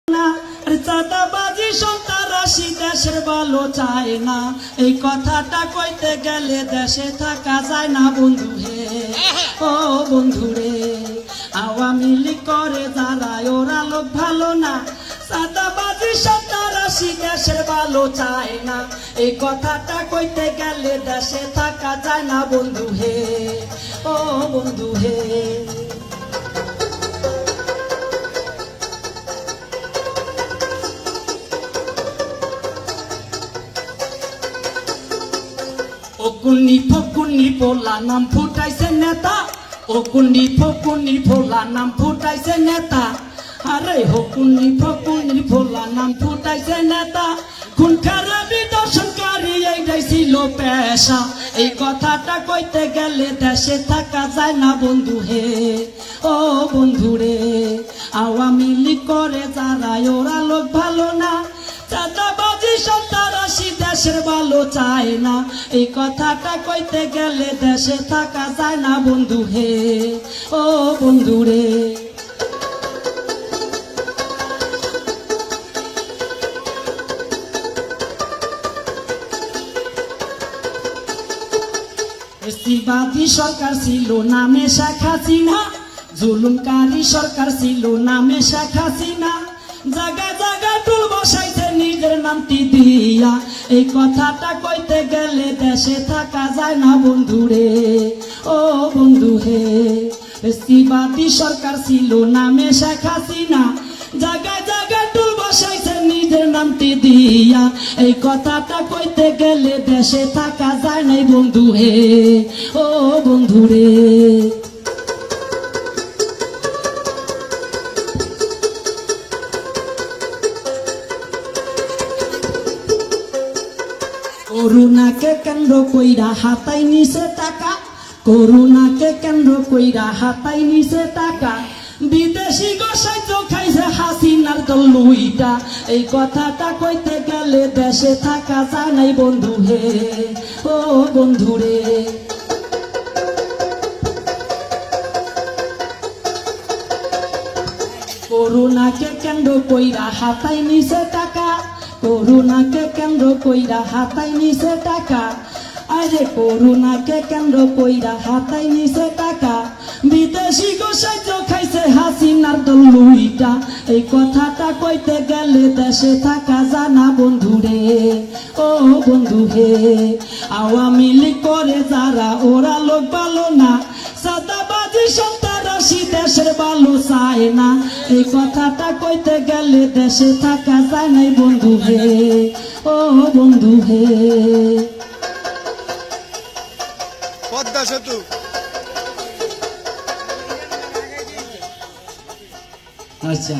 না চাঁদাবাজি সন্ত্রাসী দেশের ভালো চায় না। এই কথাটা কইতে গেলে দেশে থাকা যায় না বন্ধু হে, ও বন্ধু রে। আওয়ামী লীগ করে যারা ওরা লোক ভালো না, চাঁদাবাজি সন্ত্রাসী দেশের ভালো চায় না। এই কথাটা কইতে গেলে দেশে থাকা যায় না বন্ধু হে, ও বন্ধু হে। ওকুন্নি ফকুন্নি পোলা নাম ফুটাইছে নেতা, ওকুন্নি ফকুন্নি পোলা নাম ফুটাইছে নেতা। আরে হকুন্নি ফকুন্নি পোলা নাম ফুটাইছে নেতা। খুন খারাপি দর্শনকারী এইটাই ছিল পেশা। এই কথাটা কইতে গেলে দেশে থাকা যায় না বন্ধু হে, ও বন্ধু রে। আওয়ামী লীগ করে যারা ওরা লোক ভালো না, চাঁদাবাজি সন্ত্রাসী দেশের ভালো চায় না। এই কথাটা কইতে গেলে দেশে থাকা যায় না বন্ধু হে, ও বন্ধু রে। ফ্যাসিবাদী সরকার ছিল নামে শেখ হাসিনা, জুলুমকারী সরকার ছিল নামে শেখ হাসিনা। জায়গায় জায়গায় টুল বসাইছে নিজের নামটি দিয়া। এই কথাটা কইতে গেলে দেশে থাকা যায় না বন্ধু রে, ও বন্ধু হে। ফ্যাসিবাদী সরকার ছিল নামে শেখ হাসিনা, জায়গায় জায়গায় টুল বসাইছে নিজের নামটি দিয়া। এই কথাটা কইতে গেলে দেশে থাকা যায় নাই বন্ধু হে, ও বন্ধু রে। করুণাকে কেন্দ্র কইরা হাতাই নিছে টাকা, করুণাকে কেন্দ্র কইরা হাতাই নিছে টাকা। বিদেশি গোসাই তো খাইছে হাসিনার দল লুইটা। এই কথাটা কইতে গেলে দেশে থাকা যায় নাই বন্ধু হে, ও বন্ধু রে। করুণাকে কেন্দ্র কইরা হাতাই নিছে টাকা, করুণাকে কেন্দ্র কইরা হাতাই নিছে টাকা। আরে করুণাকে কেন্দ্র কইরা হাতাই নিছে টাকা। বিদেশি গোসাই তো খাইছে হাসিনার দল লুইটা। এই কথাটা কইতে গেলে দেশে থাকা জানা বন্ধু রে, ও বন্ধু হে। আওয়ামী লীগ করে যারা ওরা লোক ভালো না, চাঁদাবাজি সন্ত্রাসী দেশের ভালো চায় না। এই কথাটা কইতে গেলে দেশে থাকা যায় নাই বন্ধু হে, ও বন্ধু হে। পদ্মা সেতু আচ্ছা।